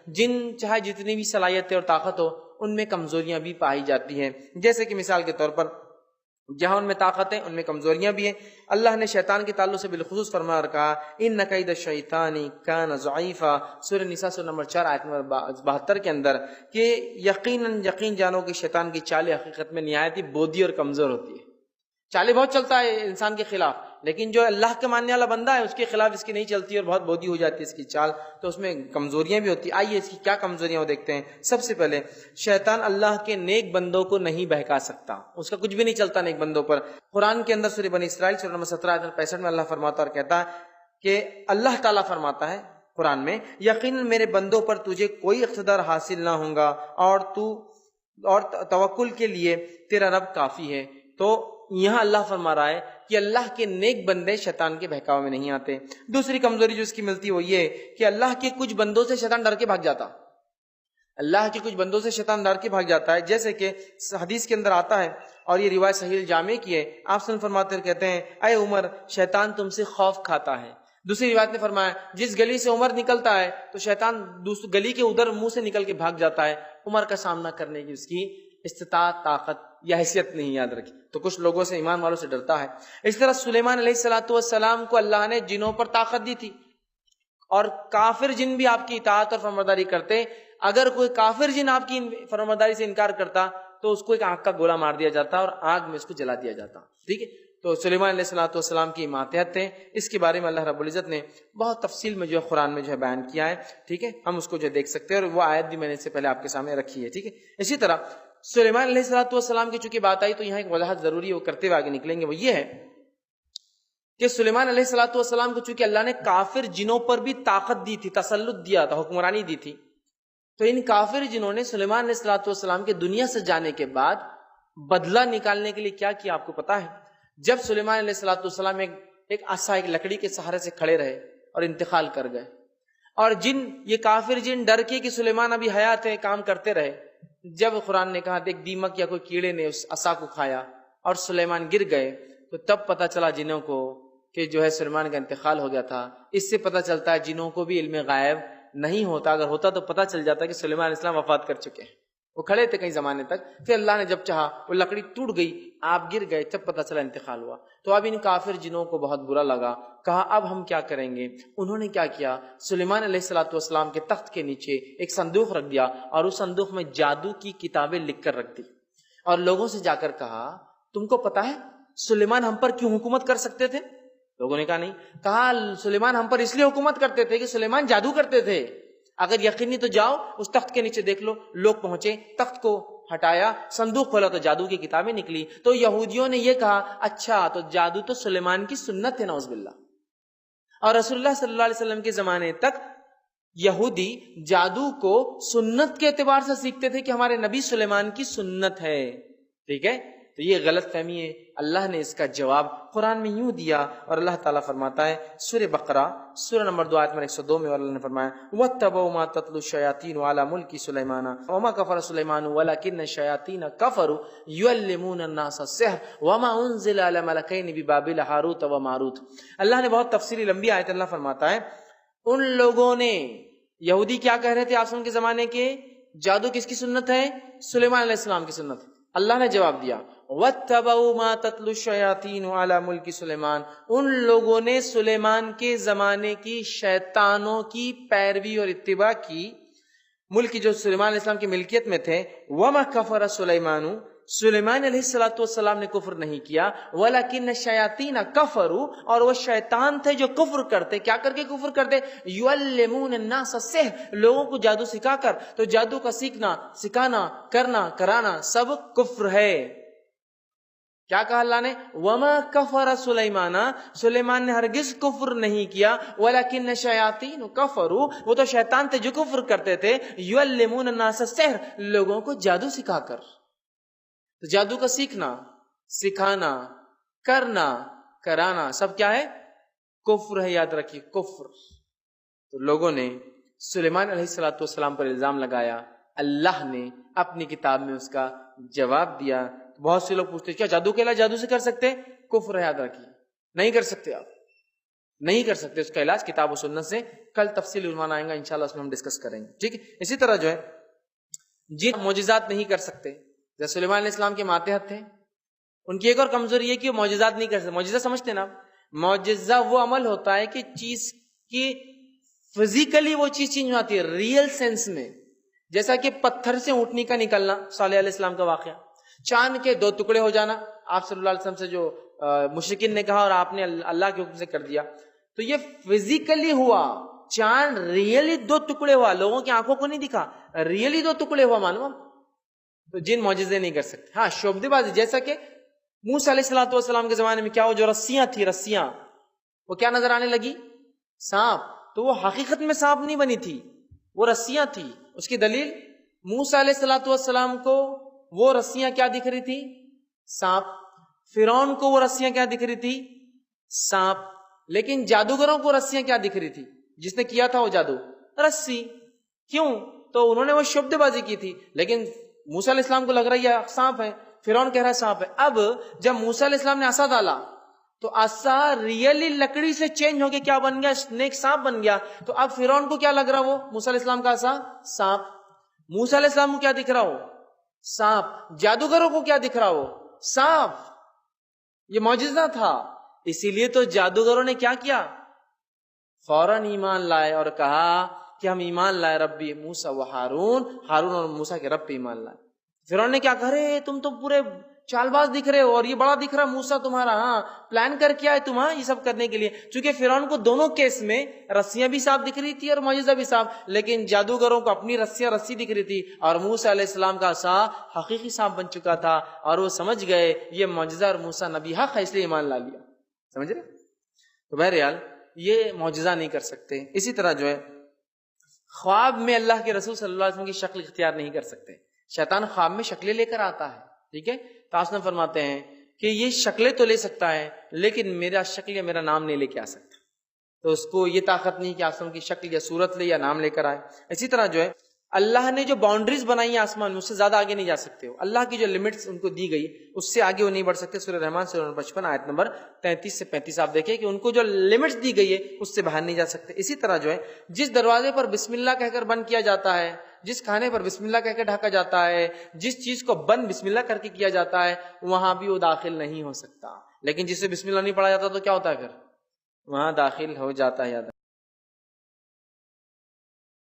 جن چاہے جتنی بھی صلاحیتیں اور طاقت ہو ان میں کمزوریاں بھی پائی جاتی ہیں، جیسے کہ مثال کے طور پر جہاں ان میں طاقت ہے ان میں کمزوریاں بھی ہیں۔ اللہ نے شیطان کے تعلق سے بالخصوص فرما اور کہا ان کید الشیطان کان ضعیفا، سورہ نساء سورہ نمبر 4 آیت نمبر 72 کے اندر، کہ یقین جانو کہ شیطان کی چالیں حقیقت میں نہایت ہی بودی اور کمزور ہوتی ہے۔ چالیں بہت چلتا ہے انسان کے خلاف، لیکن جو اللہ کے ماننے والا بندہ ہے اس کے خلاف اس کی نہیں چلتی اور بہت بودی ہو جاتی ہے اس کی چال، تو اس میں کمزوریاں بھی ہوتی ہیں۔ آئیے اس کی کیا کمزوریاں وہ دیکھتے ہیں۔ سب سے پہلے شیطان اللہ کے نیک بندوں کو نہیں بہکا سکتا، اس کا کچھ بھی نہیں چلتا نیک بندوں پر۔ قرآن کے اندر سورہ بنی اسرائیل سورہ نمبر 17 آیت 65 میں اللہ فرماتا اور کہتا ہے کہ اللہ تعالیٰ فرماتا ہے قرآن میں، یقیناً میرے بندوں پر تجھے کوئی اقتدار حاصل نہ ہوگا اور توکل کے لیے تیرا رب کافی ہے۔ تو یہاں اللہ فرما رہا ہے کہ اللہ کے نیک بندے شیطان کے بہکاوے میں نہیں آتے۔ دوسری کمزوری جو اس کی ملتی ہے وہ یہ کہ اللہ کے کچھ بندوں سے شیطان ڈر کے بھاگ جاتا، اللہ کے کچھ بندوں سے شیطان ڈر کے بھاگ جاتا ہے، جیسے کہ حدیث کے اندر آتا ہے اور یہ روایت صحیح الجامع کی ہے۔ آپ صلی اللہ علیہ وسلم فرماتے ہیں، کہتے ہیں اے عمر شیطان تم سے خوف کھاتا ہے۔ دوسری روایت نے فرمایا جس گلی سے عمر نکلتا ہے تو شیطان دوسری گلی کے ادھر منہ سے نکل کے بھاگ جاتا ہے، عمر کا سامنا کرنے کی اس کی استطاعت، طاقت یا حیثیت نہیں، یاد رکھی۔ تو کچھ لوگوں سے، ایمان والوں سے ڈرتا ہے۔ اس طرح سلیمان علیہ السلام کو اللہ نے جنوں پر طاقت دی تھی، اور کافر جن بھی آپ کی اطاعت اور فرمانبرداری کرتے، اگر کوئی کافر جن آپ کی فرمانبرداری سے انکار کرتا تو اس کو ایک آگ کا گولا مار دیا جاتا اور آگ میں اس کو جلا دیا جاتا۔ ٹھیک ہے، تو سلیمان علیہ السلام کی ماتحت ہیں، اس کے بارے میں اللہ رب العزت نے بہت تفصیل میں جو ہے قرآن میں جو ہے بیان کیا ہے۔ ٹھیک ہے، ہم اس کو جو دیکھ سکتے ہیں، اور وہ آیت بھی میں نے اس سے پہلے آپ کے سامنے رکھی ہے۔ ٹھیک ہے، اسی طرح سلیمان علیہ السلام کی چونکہ بات آئی تو یہاں ایک وضاحت ضروری ہے، وہ کرتے ہوئے آگے نکلیں گے۔ وہ یہ ہے کہ سلیمان علیہ السلام کو چونکہ اللہ نے کافر جنوں پر بھی طاقت دی تھی، تسلط دیا تھا، حکمرانی دی تھی، تو ان کافر جنوں نے سلیمان علیہ السلام کے دنیا سے جانے کے بعد بدلہ نکالنے کے لیے کیا کیا آپ کو پتا ہے؟ جب سلیمان علیہ السلام ایک عصا، ایک لکڑی کے سہارے سے کھڑے رہے اور انتقال کر گئے، اور یہ کافر جن ڈر کے کہ سلیمان ابھی حیات ہے کام کرتے رہے، جب قرآن نے کہا ایک دیمک یا کوئی کیڑے نے اس عصا کو کھایا اور سلیمان گر گئے، تو تب پتہ چلا جنوں کو کہ جو ہے سلیمان کا انتقال ہو گیا تھا۔ اس سے پتہ چلتا ہے جنوں کو بھی علم غائب نہیں ہوتا، اگر ہوتا تو پتہ چل جاتا کہ سلیمان علیہ السلام وفات کر چکے ہیں، وہ کھڑے تھے کئی زمانے تک، پھر اللہ نے جب چاہا وہ لکڑی ٹوٹ گئی، آپ گر گئے، تب پتہ چلا انتقال ہوا۔ تو اب ان کافر جنوں کو بہت برا لگا، کہا اب ہم کیا کریں گے؟ انہوں نے کیا کیا، سلیمان علیہ السلام کے تخت کے نیچے ایک صندوق رکھ دیا اور اس صندوق میں جادو کی کتابیں لکھ کر رکھ دی، اور لوگوں سے جا کر کہا تم کو پتا ہے سلیمان ہم پر کیوں حکومت کر سکتے تھے؟ لوگوں نے کہا نہیں۔ کہا سلیمان ہم پر اس لیے حکومت کرتے تھے کہ سلیمان جادو کرتے تھے، اگر یقینی تو جاؤ اس تخت کے نیچے دیکھ لو۔ لوگ پہنچے، تخت کو ہٹایا، صندوق کھولا تو جادو کی کتابیں نکلی۔ تو یہودیوں نے یہ کہا اچھا تو جادو تو سلیمان کی سنت ہے، نعوذ باللہ۔ اور رسول اللہ صلی اللہ علیہ وسلم کے زمانے تک یہودی جادو کو سنت کے اعتبار سے سیکھتے تھے کہ ہمارے نبی سلیمان کی سنت ہے۔ ٹھیک ہے، تو یہ غلط فہمی ہے۔ اللہ نے اس کا جواب قرآن میں یوں دیا، اور اللہ تعالیٰ فرماتا ہے سورہ بقرہ سورہ نمبر 2 آیت نمبر 102 میں، اور اللہ نے فرمایا وَاتَّبَعُوا مَا تَتْلُو الشَّيَاطِينُ عَلَى مُلْكِ سُلَيْمَانَ وَمَا كَفَرَ سُلَيْمَانُ وَلَكِنَّ الشَّيَاطِينَ كَفَرُوا يُعَلِّمُونَ النَّاسَ السِّحْرَ وَمَا أُنزِلَ عَلَى مَلَكَيْنِ بِبَابِلَ هَارُوتَ وَمَارُوتَ۔ اللہ نے بہت تفصیلی لمبی آیت اللہ فرماتا ہے ان لوگوں نے، یہودی کیا کہہ رہے تھے آسمان کے زمانے کے، جادو کس کی سنت ہے؟ سلیمان علیہ السلام کی سنت ہے۔ اللہ نے جواب دیا وَاتَّبَعُوا مَا تَتْلُو الشَّيَاطِينُ عَلَى مُلْكِ سُلَيْمَانَ، ان لوگوں نے سلیمان کے زمانے کی شیطانوں کی پیروی اور اتباع کی، ملک جو سلیمان علیہ السلام کی ملکیت میں تھے۔ وَمَا كَفَرَ سُلَيْمَانُ، سلیمان علیہ السلام نے کفر نہیں کیا، وَلَكِنَّ الشَّيَاطِينَ كَفَرُوا، اور وہ شیطان تھے جو کفر کرتے۔ کیا کر کے کفر کرتے؟ يُعَلِّمُونَ النَّاسَ السِّحْرَ، لوگوں کو جادو سکھا کر۔ تو جادو کا سیکھنا، سکھانا، کرنا، کرانا سب کفر ہے۔ کیا کہا اللہ نے؟ وَمَا كَفَرَ سُلَيْمَانَ، سلیمان نے ہرگز کفر نہیں کیا، وَلَكِنَّ الشَّيَاطِينَ كَفَرُوا، وہ تو شیطان تھے جو کفر کرتے تھے، يُعَلِّمُونَ النَّاسَ السِّحْرَ، لوگوں کو جادو سکھا کر۔ تو جادو کا سیکھنا، سکھانا، کرنا، کرانا سب کیا ہے؟ کفر ہے، یاد رکھیے کفر۔ تو لوگوں نے سلیمان علیہ السلام پر الزام لگایا، اللہ نے اپنی کتاب میں اس کا جواب دیا۔ بہت سے لوگ پوچھتے کیا جادو کے علاوہ جادو سے کر سکتے؟ کفر ہے، یاد رکھیے نہیں کر سکتے، آپ نہیں کر سکتے اس کا علاج کتاب و سنت سے. کل تفصیل عنوان آئیں گا انشاءاللہ، اس میں ہم ڈسکس کریں گے. ٹھیک ہے. اسی طرح جو ہے جن معجزات نہیں کر سکتے، جیسے سلیمان علیہ السلام کے ماتحت تھے، ان کی ایک اور کمزوری ہے کہ وہ معجزات نہیں کر سکتے. معجزہ سمجھتے نا، معجزہ وہ عمل ہوتا ہے کہ چیز کی فزیکلی وہ چیز چینج ہوتی ہے ریئل سینس میں. جیسا کہ پتھر سے اونٹنی کا نکلنا، صالح علیہ السلام کا واقعہ، چاند کے 2 ٹکڑے ہو جانا آپ صلی اللہ علیہ وسلم سے جو مشرکین نے کہا اور آپ نے اللہ کے حکم سے کر دیا، تو یہ فزیکلی ہوا. چاند ریئلی 2 ٹکڑے ہوا، لوگوں کی آنکھوں کو نہیں دکھا، ریئلی 2 ٹکڑے ہوا. معلوم. تو جن معجزے نہیں کر سکتے. ہاں شعبدے بازی، جیسا کہ موسیٰ علیہ السلام کے زمانے میں کیا ہو، جو رسیاں تھی، رسیاں وہ کیا نظر آنے لگی؟ سانپ. تو وہ حقیقت میں سانپ نہیں بنی تھی، وہ رسیاں تھی. اس کی دلیل موسیٰ علیہ السلام کو وہ رسیاں کیا دکھ رہی تھی؟ سانپ. فرعون کو وہ رسیاں کیا دکھ رہی تھی؟ سانپ. لیکن جادوگروں کو رسیاں کیا دکھ رہی تھی؟ جس نے کیا تھا وہ جادو، رسی. کیوں؟ تو انہوں نے وہ شبد بازی کی تھی. لیکن موسیٰ علیہ السلام کو لگ رہا ہے یہ سانپ ہے، فرعون کہہ رہا ہے سانپ ہے. اب جب موسیٰ علیہ السلام نے عصا ڈالا تو عصا ریئلی لکڑی سے چینج ہو کے کیا بن گیا؟ اسنیک، سانپ بن گیا. تو اب فرعون کو کیا لگ رہا وہ موسیٰ علیہ السلام کا عصا؟ سانپ. موسیٰ علیہ السلام کو کیا دکھ رہا ہو؟ سانپ. جادوگروں کو کیا دکھ رہا ہو؟ سانپ. یہ معجزہ تھا. اسی لیے تو جادوگروں نے کیا کیا؟ فوراً ایمان لائے اور کہا کہ ہم ایمان لائے ربی موسیٰ و ہارون، ہارون اور موسیٰ کے رب پہ ایمان لائے. فرعون نے کیا کہا، رے تم تو پورے چال باز دکھ رہے ہو اور یہ بڑا دکھ رہا موسیٰ تمہارا، ہاں پلان کر کے آئے تم یہ سب کرنے کے لیے. چونکہ فرعون کو دونوں کیس میں رسیاں بھی صاف دکھ رہی تھی اور معجزہ بھی صاف، لیکن جادوگروں کو اپنی رسی دکھ رہی تھی اور موسیٰ علیہ السلام کا عصا حقیقی سانپ بن چکا تھا اور وہ سمجھ گئے یہ معجزہ اور موسیٰ نبی حق ہے، اس لیے ایمان لا لیا. سمجھ رہے؟ تو بہرحال یہ معجزہ نہیں کر سکتے. اسی طرح جو ہے خواب میں اللہ کے رسول صلی اللہ علیہ وسلم کی شکل اختیار نہیں کر سکتے. شیطان خواب میں شکلیں لے کر آتا ہے. ٹھیک ہے. تاسن فرماتے ہیں کہ یہ شکلیں تو لے سکتا ہے لیکن میرا شکل یا میرا نام نہیں لے کے آ سکتا. تو اس کو یہ طاقت نہیں کہ آسمان کی شکل یا صورت لے یا نام لے کر آئے. اسی طرح جو ہے اللہ نے جو باؤنڈریز بنائی ہیں آسمان میں، اس سے زیادہ آگے نہیں جا سکتے. ہو اللہ کی جو لمٹس ان کو دی گئی اس سے آگے وہ نہیں بڑھ سکتے. سورہ رحمان سورہ 55 آیت نمبر 33 سے 35 آپ دیکھیں کہ ان کو جو لمٹس دی گئی ہے اس سے باہر نہیں جا سکتے. اسی طرح جو ہے جس دروازے پر بسم اللہ کہہ کر بند کیا جاتا ہے، جس کھانے پر بسم اللہ کہہ کے ڈھکا جاتا ہے، جس چیز کو بند بسم اللہ کر کے کیا جاتا ہے، وہاں بھی وہ داخل نہیں ہو سکتا. لیکن جسے بسم اللہ نہیں پڑھا جاتا تو کیا ہوتا ہے؟ پھر وہاں داخل ہو جاتا ہے.